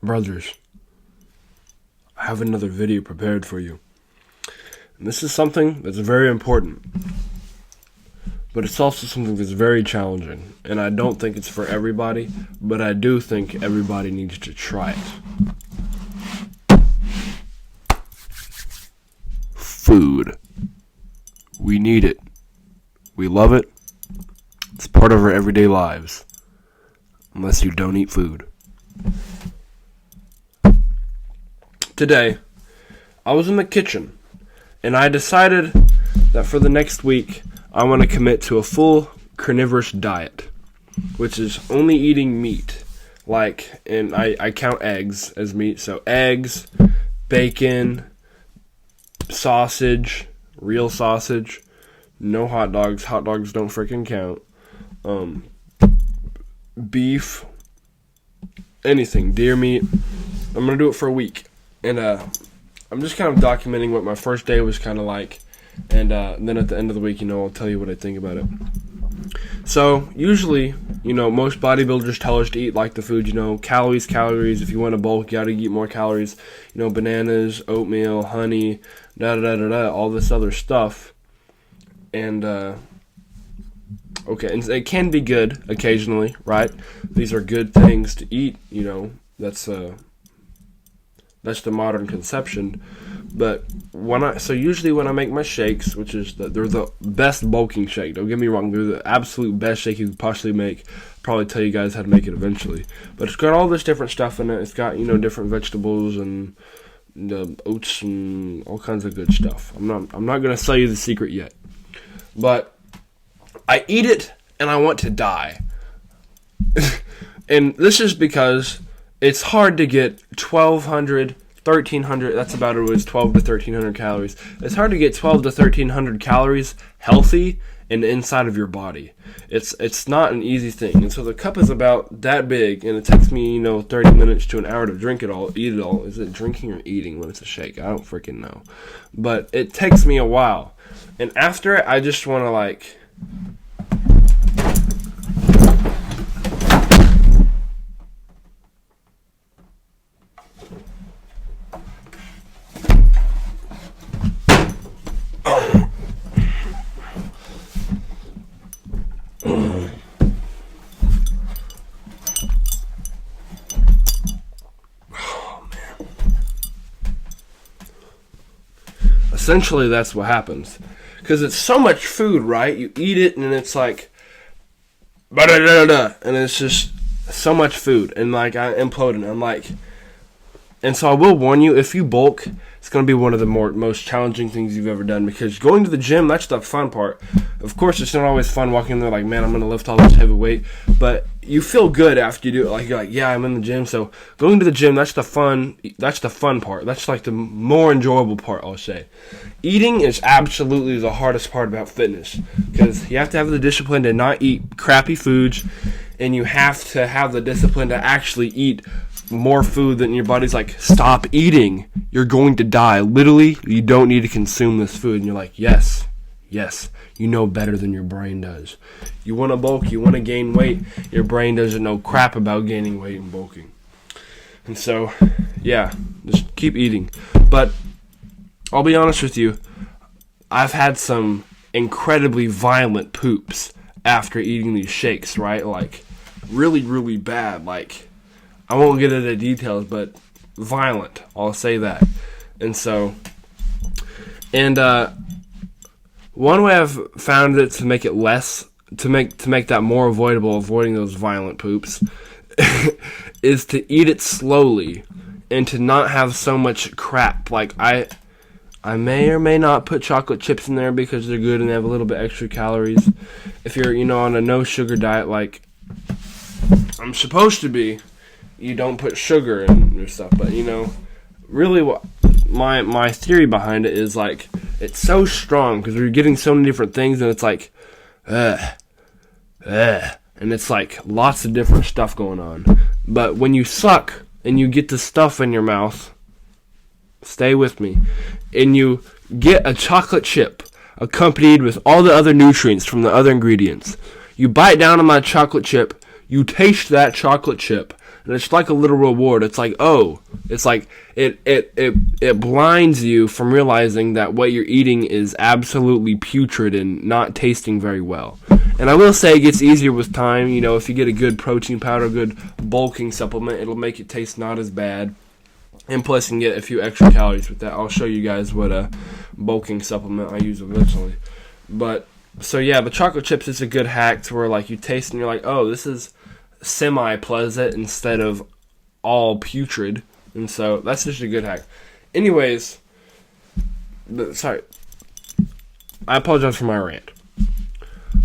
Brothers, I have another video prepared for you. And this is something that's very important, but it's also something that's very challenging. And I don't think it's for everybody, but I do think everybody needs to try it. Food. We need it. We love it. It's part of our everyday lives. Unless you don't eat food. Today, I was in the kitchen, and I decided that for the next week, I want to commit to a full carnivorous diet, which is only eating meat. And I count eggs as meat, so eggs, bacon, sausage, real sausage, no hot dogs. Hot dogs don't freaking count. Beef, anything, deer meat. I'm going to do it for a week. And I'm just kind of documenting what my first day was kind of like. And then at the end of the week, I'll tell you what I think about it. So, usually, most bodybuilders tell us to eat like the food, calories. If you want to bulk, you got to eat more calories. Bananas, oatmeal, honey, all this other stuff. And, okay, and it can be good occasionally, right? These are good things to eat, that's the modern conception. But usually when I make my shakes, which is they're the best bulking shake. Don't get me wrong, they're the absolute best shake you could possibly make. I'll probably tell you guys how to make it eventually. But it's got all this different stuff in it. It's got different vegetables and oats and all kinds of good stuff. I'm not gonna sell you the secret yet. But I eat it and I want to die. And this is because it's hard to get 1,200, 1,300, that's about it, was 12 to 1,300 calories. It's hard to get 12 to 1,300 calories healthy in the inside of your body. It's not an easy thing. And so the cup is about that big, and it takes me, 30 minutes to an hour to drink it all, eat it all. Is it drinking or eating when it's a shake? I don't freaking know. But it takes me a while. And after it, I just want to, essentially, that's what happens. Because it's so much food, right? You eat it, and it's like, and it's just so much food. And, I implode, and I'm like, and so I will warn you, if you bulk, it's going to be one of the most challenging things you've ever done. Because going to the gym, that's the fun part. Of course, it's not always fun walking in there like, man, I'm going to lift all this heavy weight. But you feel good after you do it. You're like, yeah, I'm in the gym. So going to the gym, that's the fun part. That's the more enjoyable part, I'll say. Eating is absolutely the hardest part about fitness. Because you have to have the discipline to not eat crappy foods. And you have to have the discipline to actually eat more food than your body's like, stop eating. You're going to die. Literally, you don't need to consume this food. And you're like, yes. You know better than your brain does. You want to bulk, you want to gain weight. Your brain doesn't know crap about gaining weight and bulking. And so, yeah, just keep eating. But I'll be honest with you, I've had some incredibly violent poops after eating these shakes, right? Really, really bad. I won't get into details, but violent. I'll say that. And so, one way I've found it to make it less, to make that more avoidable, avoiding those violent poops, is to eat it slowly and to not have so much crap. I may or may not put chocolate chips in there because they're good and they have a little bit extra calories. If you're, on a no sugar diet like I'm supposed to be, you don't put sugar in your stuff. But, really what my theory behind it is it's so strong because we're getting so many different things and it's and it's lots of different stuff going on. But when you suck and you get the stuff in your mouth, stay with me, and you get a chocolate chip accompanied with all the other nutrients from the other ingredients, you bite down on that chocolate chip, you taste that chocolate chip, and it's like a little reward. It's like, oh, it's like it blinds you from realizing that what you're eating is absolutely putrid and not tasting very well. And I will say it gets easier with time. You know, if you get a good protein powder, good bulking supplement, it'll make it taste not as bad. And plus, you can get a few extra calories with that. I'll show you guys what a bulking supplement I use eventually. But, so yeah, the chocolate chips is a good hack to where, like, you taste and you're like, oh, this is semi-pleasant instead of all putrid. And so, that's just a good hack. Anyways, sorry. I apologize for my rant.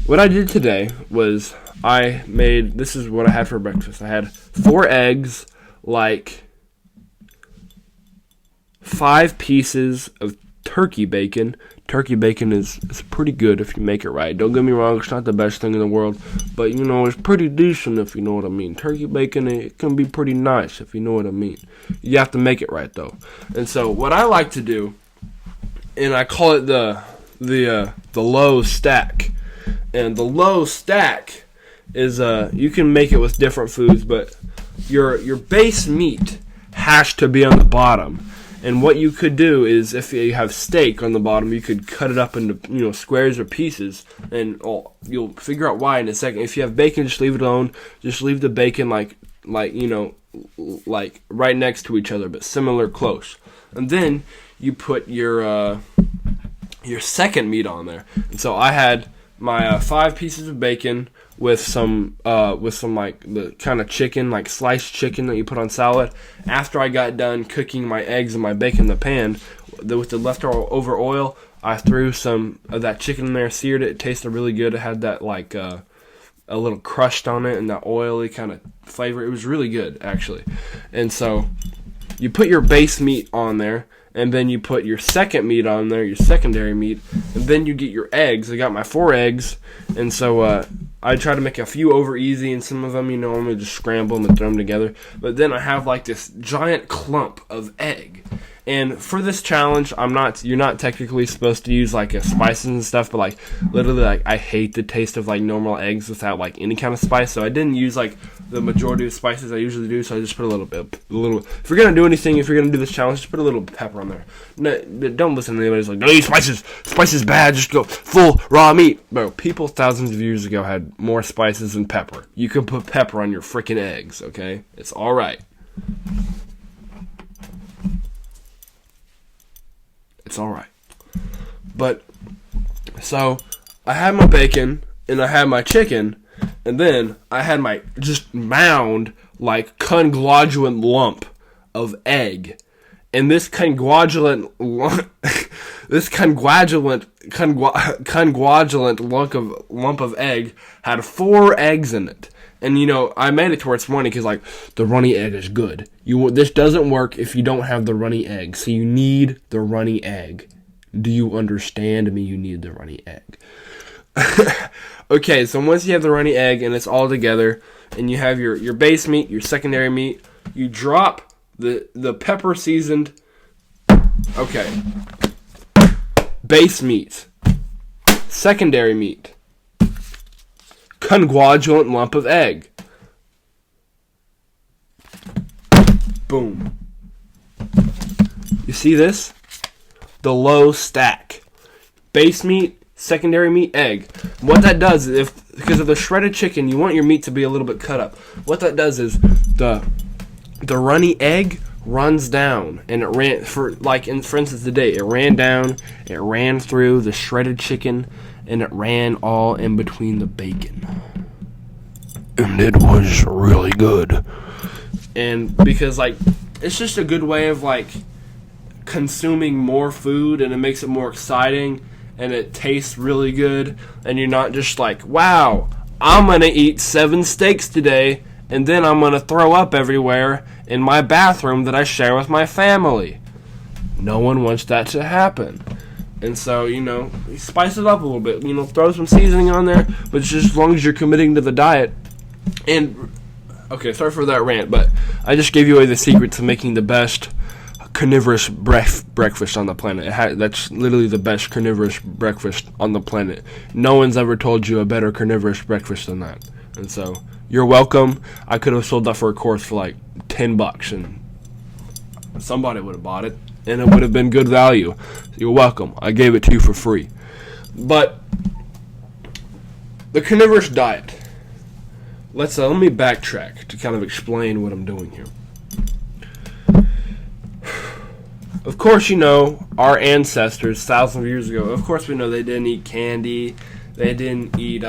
What I did today was this is what I had for breakfast. I had 4 eggs, like 5 pieces of turkey bacon. Turkey bacon is pretty good if you make it right. Don't get me wrong, it's not the best thing in the world, but you know, it's pretty decent if you know what I mean. Turkey bacon, it can be pretty nice if you know what I mean. You have to make it right though. And so what I like to do, and I call it the low stack. And the low stack is you can make it with different foods, but your base meat has to be on the bottom. And what you could do is, if you have steak on the bottom, you could cut it up into, you know, squares or pieces, and you'll figure out why in a second. If you have bacon, just leave it alone. Just leave the bacon like you know, like right next to each other, but similar close. And then you put your second meat on there. And so I had my 5 pieces of bacon with some like the kind of chicken, like sliced chicken that you put on salad. After I got done cooking my eggs and my bacon in the pan, with the leftover oil, I threw some of that chicken in there, seared it. It tasted really good. It had that like a little crust on it and that oily kind of flavor. It was really good actually. And so you put your base meat on there, and then you put your second meat on there, your secondary meat, and then you get your eggs. I got my 4 eggs, and so I try to make a few over easy, and some of them, you know, I'm going to just scramble them and throw them together. But then I have like this giant clump of egg. And for this challenge, you're not technically supposed to use like spices and stuff, but like literally, like I hate the taste of like normal eggs without like any kind of spice. So I didn't use like the majority of spices I usually do. So I just put a little bit. If you're gonna do anything, if you're gonna do this challenge, just put a little pepper on there. No, don't listen to anybody who's like, don't eat spices. Spice is bad. Just go full raw meat, bro. People thousands of years ago had more spices than pepper. You can put pepper on your freaking eggs. Okay, it's all right. It's alright. But, so, I had my bacon, and I had my chicken, and then I had my just mound, like, conglomerate lump of egg. And this conglomerate lump of egg had 4 eggs in it. And, you know, I made it to where it's runny because, like, the runny egg is good. This doesn't work if you don't have the runny egg. So you need the runny egg. Do you understand me? You need the runny egg. Okay, so once you have the runny egg and it's all together, and you have your base meat, your secondary meat, you drop the pepper seasoned. Okay. Base meat. Secondary meat. Conglomerate lump of egg. Boom. You see this? The low stack. Base meat, secondary meat, egg. What that does is, because of the shredded chicken, you want your meat to be a little bit cut up. What that does is the runny egg runs down, and it ran for instance today, it ran down, it ran through the shredded chicken, and it ran all in between the bacon. And it was really good. And because, like, it's just a good way of, like, consuming more food, and it makes it more exciting, and it tastes really good, and you're not just like, wow, I'm gonna eat 7 steaks today, and then I'm gonna throw up everywhere in my bathroom that I share with my family. No one wants that to happen. And so, you know, spice it up a little bit. You know, throw some seasoning on there, but just as long as you're committing to the diet. And, okay, sorry for that rant, but I just gave you away the secret to making the best carnivorous breakfast on the planet. That's literally the best carnivorous breakfast on the planet. No one's ever told you a better carnivorous breakfast than that. And so, you're welcome. I could have sold that for a course for like $10, and somebody would have bought it, and it would have been good value. You're welcome. I gave it to you for free. But the carnivorous diet. Let me backtrack to kind of explain what I'm doing here. Of course, our ancestors thousands of years ago, of course we know they didn't eat candy. They didn't eat,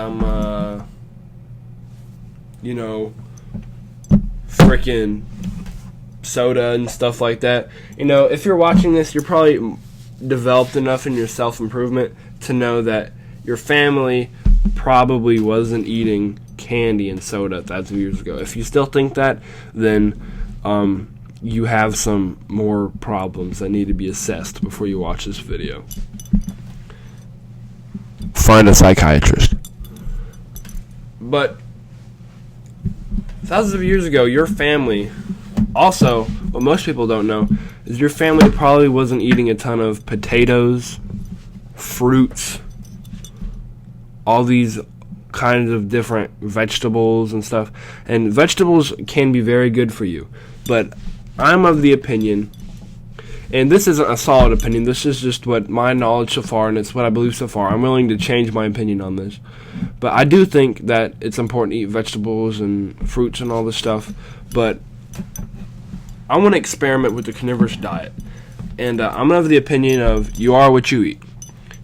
freaking soda and stuff like that. If you're watching this, you're probably developed enough in your self-improvement to know that your family probably wasn't eating candy and soda thousands of years ago. If you still think that, then you have some more problems that need to be assessed before you watch this video. Find a psychiatrist. But thousands of years ago, your family, also, what most people don't know, is your family probably wasn't eating a ton of potatoes, fruits, all these kinds of different vegetables and stuff. And vegetables can be very good for you. But I'm of the opinion, and this isn't a solid opinion, this is just what my knowledge so far, and it's what I believe so far. I'm willing to change my opinion on this. But I do think that it's important to eat vegetables and fruits and all this stuff. But I want to experiment with the carnivorous diet. And I'm of the opinion of you are what you eat.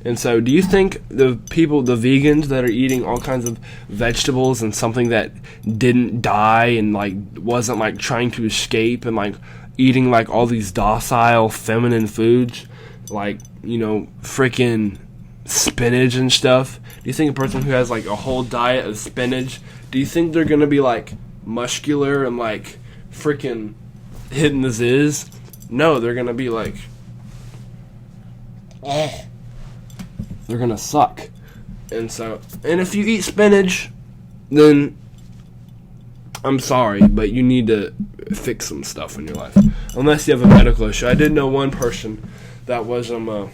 And so do you think the vegans that are eating all kinds of vegetables and something that didn't die and wasn't trying to escape and eating all these docile feminine foods, freaking spinach and stuff, do you think a person who has a whole diet of spinach, do you think they're going to be muscular and freaking hitting the ziz? No, they're going to be they're going to suck. And if you eat spinach, then I'm sorry, but you need to fix some stuff in your life. Unless you have a medical issue. I did know one person that was a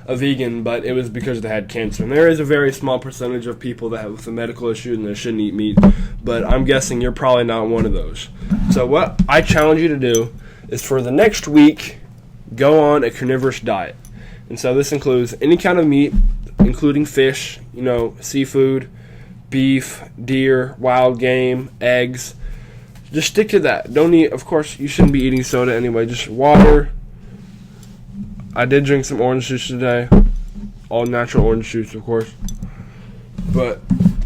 vegan, but it was because they had cancer. And there is a very small percentage of people that have a medical issue and they shouldn't eat meat. But I'm guessing you're probably not one of those. So what I challenge you to do is for the next week, go on a carnivorous diet. And so this includes any kind of meat, including fish, seafood, beef, deer, wild game, eggs. Just stick to that. Don't eat, of course, you shouldn't be eating soda anyway. Just water. I did drink some orange juice today. All natural orange juice, of course.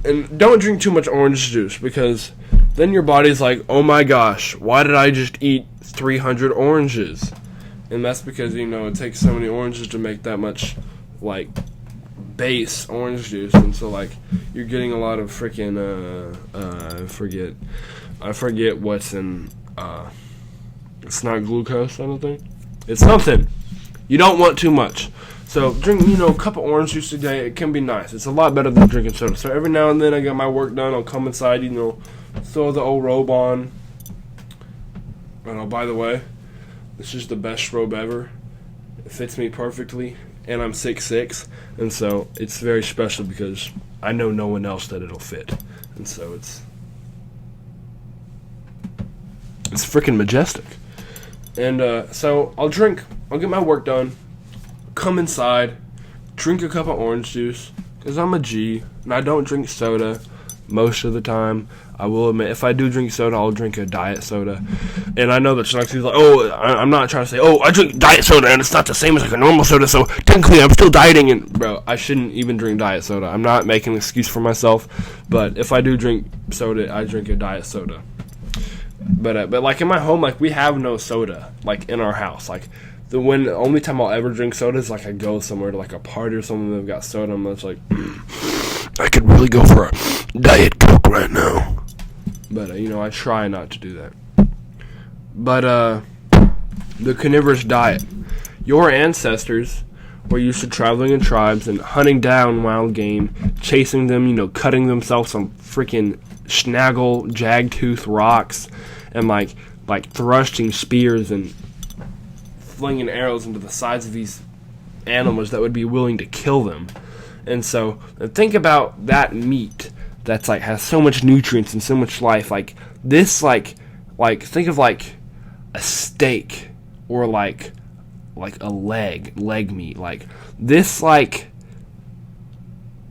And don't drink too much orange juice because then your body's like, oh my gosh, why did I just eat 300 oranges? And that's because, it takes so many oranges to make that much, base orange juice. And so, you're getting a lot of freaking, I forget what's in, it's not glucose, I don't think. It's something. You don't want too much. So, drink, a cup of orange juice a day. It can be nice. It's a lot better than drinking soda. So, every now and then I get my work done. I'll come inside, throw the old robe on. And by the way, this is the best robe ever. It fits me perfectly, and I'm 6'6", and so it's very special because I know no one else that it'll fit, and so it's freaking majestic. And so I'll get my work done, come inside, drink a cup of orange juice, because I'm a G, and I don't drink soda most of the time. I will admit, if I do drink soda, I'll drink a diet soda. And I know that she's like, I'm not trying to say, I drink diet soda, and it's not the same as a normal soda, so technically I'm still dieting. And, bro, I shouldn't even drink diet soda. I'm not making an excuse for myself, but if I do drink soda, I drink a diet soda. But in my home, we have no soda, in our house. The only time I'll ever drink soda is, I go somewhere to, a party or something they've got soda, and I'm just I could really go for a Diet Coke right now. But, I try not to do that. But, the carnivorous diet. Your ancestors were used to traveling in tribes and hunting down wild game, chasing them, cutting themselves on freaking snaggle, jag-tooth rocks, and, thrusting spears and flinging arrows into the sides of these animals that would be willing to kill them. And so, think about that meat that's like has so much nutrients and so much life. Like this, like think of like a steak or like a leg meat. Like this, like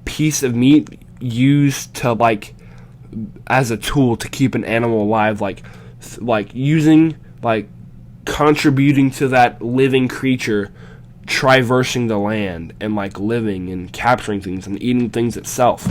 piece of meat used to like as a tool to keep an animal alive, like using, like contributing to that living creature traversing the land and like living and capturing things and eating things itself.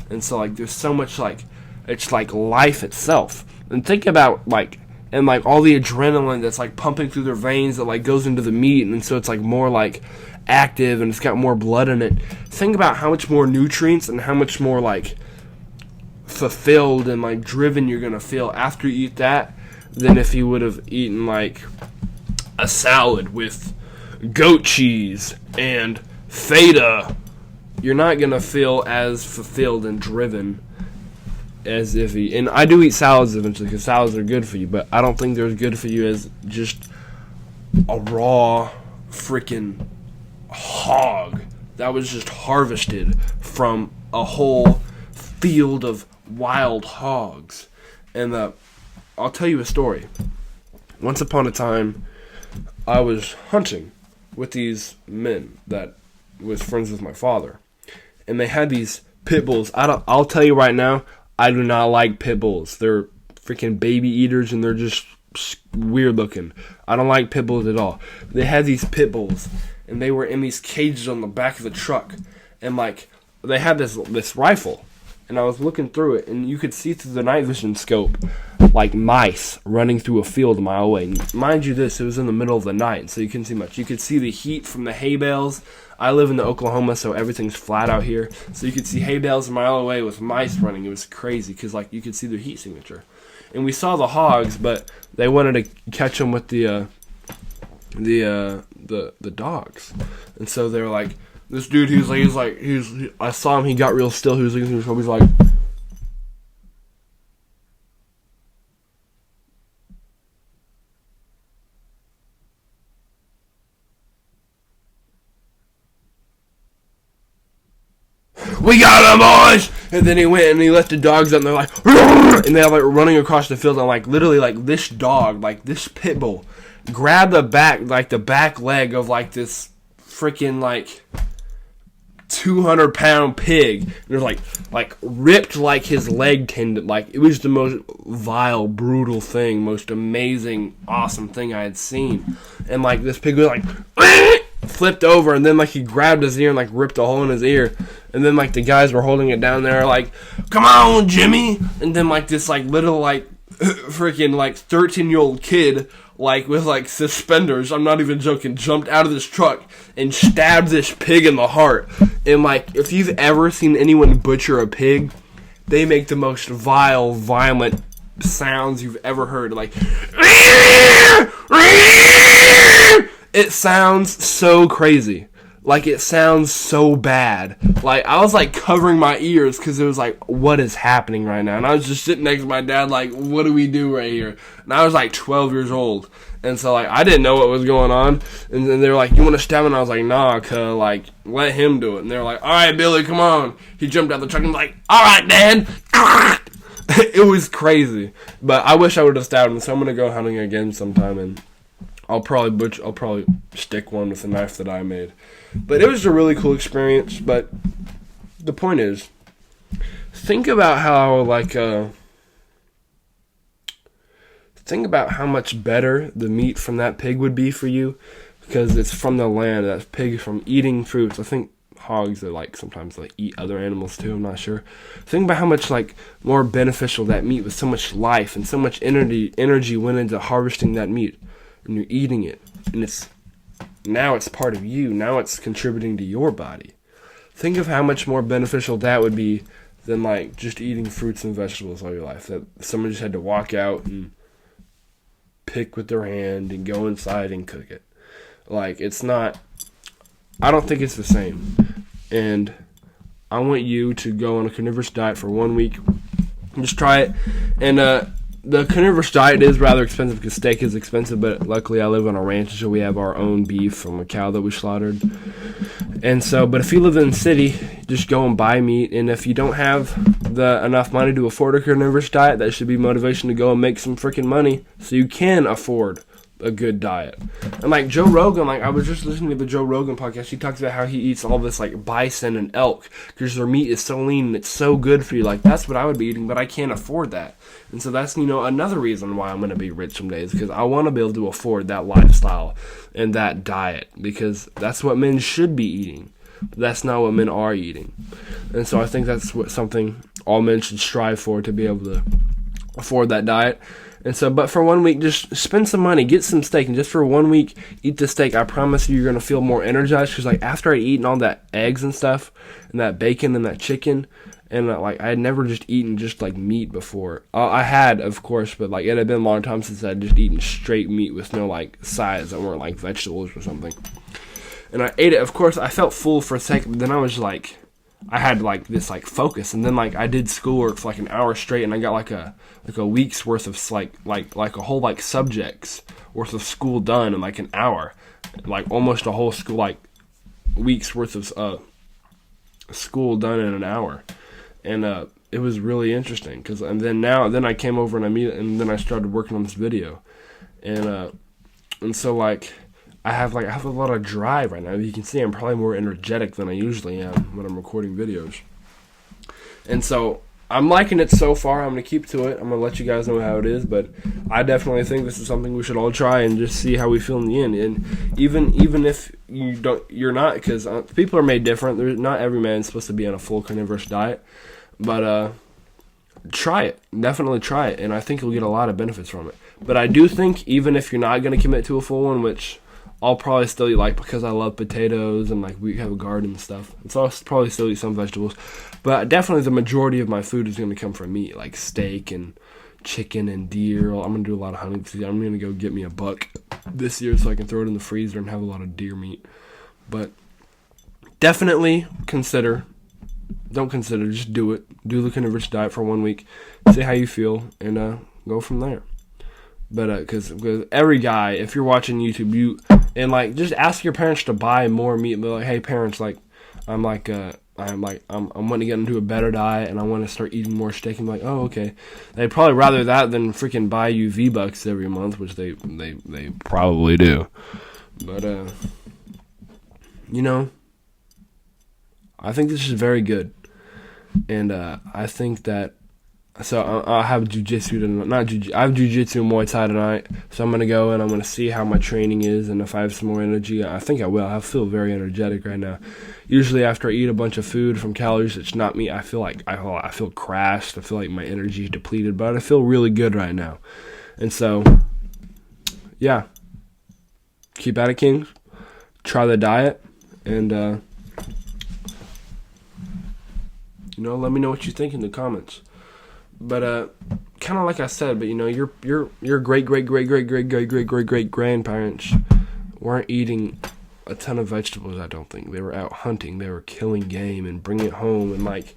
And so like there's so much, like it's like life itself. And think about like, and like all the adrenaline that's like pumping through their veins that like goes into the meat, and so it's like more like active and it's got more blood in it. Think about how much more nutrients and how much more like fulfilled and like driven you're gonna feel after you eat that than if you would have eaten like a salad with goat cheese and feta. You're not gonna feel as fulfilled and driven as if you, and I do eat salads eventually because salads are good for you, but I don't think they're as good for you as just a raw freaking hog that was just harvested from a whole field of wild hogs. And I'll tell you a story. Once upon a time, I was hunting with these men that was friends with my father, and they had these pit bulls. I'll tell you right now, I do not like pit bulls. They're freaking baby eaters, and they're just weird looking. I don't like pit bulls at all. They had these pit bulls, and they were in these cages on the back of the truck, and like they had this rifle, and I was looking through it, and you could see through the night vision scope like mice running through a field a mile away. And mind you, it was in the middle of the night, so you couldn't see much. You could see the heat from the hay bales. I live in Oklahoma, so everything's flat out here. So you could see hay bales a mile away with mice running. It was crazy because like you could see their heat signature. And we saw the hogs, but they wanted to catch them with the dogs. And so they were like, this dude, I saw him, he got real still. He was looking through his phone, he's like, we got him, boys! And then he went and he let the dogs out, and they're like, and they're like running across the field, and like literally like this dog, like this pit bull, grabbed the back leg of like this freaking like 200-pound pig, and it was like ripped like his leg tendon. Like it was the most vile, brutal thing, most amazing, awesome thing I had seen. And like this pig was like flipped over, and then like he grabbed his ear and like ripped a hole in his ear. And then like the guys were holding it down there like, come on, Jimmy. And then like this like little like freaking like 13-year-old kid like with like suspenders, I'm not even joking, jumped out of this truck and stabbed this pig in the heart. And like if you've ever seen anyone butcher a pig, they make the most vile, violent sounds you've ever heard. Like it sounds so crazy. Like, it sounds so bad. Like, I was, like, covering my ears because it was like, what is happening right now? And I was just sitting next to my dad, like, what do we do right here? And I was, like, 12 years old. And so, like, I didn't know what was going on. And then they were like, you want to stab him? And I was like, nah, cuz, like, let him do it. And they were like, all right, Billy, come on. He jumped out the truck and was like, all right, Dad. It was crazy. But I wish I would have stabbed him. So I'm going to go hunting again sometime, and I'll probably stick one with the knife that I made. But it was a really cool experience. But the point is, think about how think about how much better the meat from that pig would be for you, because it's from the land. That pig from eating fruits. I think hogs are like sometimes like eat other animals too. I'm not sure. Think about how much like more beneficial that meat with so much life and so much energy went into harvesting that meat, and you're eating it, and now it's part of you. Now it's contributing to your body. Think of how much more beneficial that would be than like just eating fruits and vegetables all your life. That someone just had to walk out and pick with their hand and go inside and cook it. Like, it's not, I don't think it's the same. And I want you to go on a carnivorous diet for 1 week. Just try it. And the carnivorous diet is rather expensive because steak is expensive, but luckily I live on a ranch, so we have our own beef from a cow that we slaughtered. And so, but if you live in the city, just go and buy meat. And if you don't have enough money to afford a carnivorous diet, that should be motivation to go and make some freaking money so you can afford a good diet. And like Joe Rogan, like I was just listening to the Joe Rogan podcast, he talks about how he eats all this like bison and elk because their meat is so lean and it's so good for you. Like that's what I would be eating, but I can't afford that. And so that's, another reason why I'm going to be rich someday is because I want to be able to afford that lifestyle and that diet, because that's what men should be eating. But that's not what men are eating. And so I think that's something all men should strive for, to be able to afford that diet. And so, but for 1 week, just spend some money, get some steak, and just for 1 week, eat the steak. I promise you're going to feel more energized, because like after I'd eaten all that eggs and stuff, and that bacon and that chicken, and like I had never just eaten just like meat before. I had, of course, but like it had been a long time since I'd just eaten straight meat with no like sides that weren't like vegetables or something. And I ate it, of course, I felt full for a second, but then I was like, I had like this like focus, and then like I did schoolwork for like an hour straight, and I got like a week's worth of like a whole like subjects worth of school done in like an hour, like almost a whole school like week's worth of school done in an hour, and it was really interesting because then I came over and then I started working on this video, and so like. I have a lot of drive right now. You can see I'm probably more energetic than I usually am when I'm recording videos. And so I'm liking it so far. I'm going to keep to it. I'm going to let you guys know how it is. But I definitely think this is something we should all try and just see how we feel in the end. And even if you're not, because people are made different. Not every man's supposed to be on a full carnivorous diet. But try it. Definitely try it. And I think you'll get a lot of benefits from it. But I do think even if you're not going to commit to a full one, which I'll probably still eat, like, because I love potatoes and, like, we have a garden and stuff. And so I'll probably still eat some vegetables. But definitely the majority of my food is going to come from meat, like steak and chicken and deer. I'm going to do a lot of hunting. I'm going to go get me a buck this year so I can throw it in the freezer and have a lot of deer meat. But definitely don't consider, just do it. Do the carnivorous diet for 1 week. See how you feel and go from there. But because every guy, if you're watching YouTube, just ask your parents to buy more meat. Be like, hey parents, like I'm wanting to get into a better diet and I want to start eating more steak. And be like, oh okay. They'd probably rather that than freaking buy you V-Bucks every month, which they probably do. But I think this is very good, and I think that. So I'll have jujitsu tonight. I have jujitsu and Muay Thai tonight. So I'm gonna go and I'm gonna see how my training is and if I have some more energy. I think I will. I feel very energetic right now. Usually after I eat a bunch of food from calories, it's not me. I feel crashed. I feel like my energy is depleted, but I feel really good right now. And so, yeah, keep at it, Kings. Try the diet, and let me know what you think in the comments. But kind of like I said, but your great grandparents weren't eating a ton of vegetables. I don't think they were out hunting. They were killing game and bringing it home, and like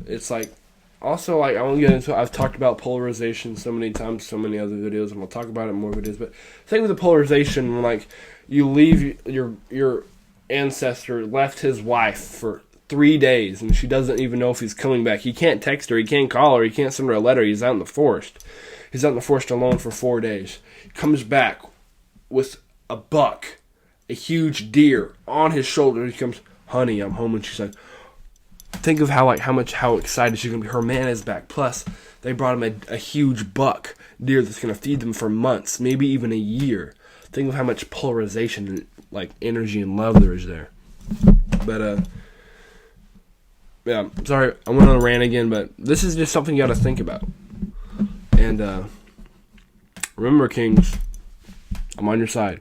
it's like also like I won't get into. I've talked about polarization so many times, so many other videos, and we'll talk about it in more videos. But thing with the polarization, when like you leave your ancestor left his wife for 3 days, and she doesn't even know if he's coming back. He can't text her, he can't call her, he can't send her a letter. He's out in the forest. He's out in the forest alone for 4 days. He comes back with a buck, a huge deer on his shoulder. He comes, honey, I'm home. And she's like, think of how excited she's gonna be. Her man is back. Plus, they brought him a huge buck deer that's gonna feed them for months, maybe even a year. Think of how much polarization and like energy and love there is there. But yeah, sorry, I went on a rant again, but this is just something you gotta think about. And remember, Kings, I'm on your side.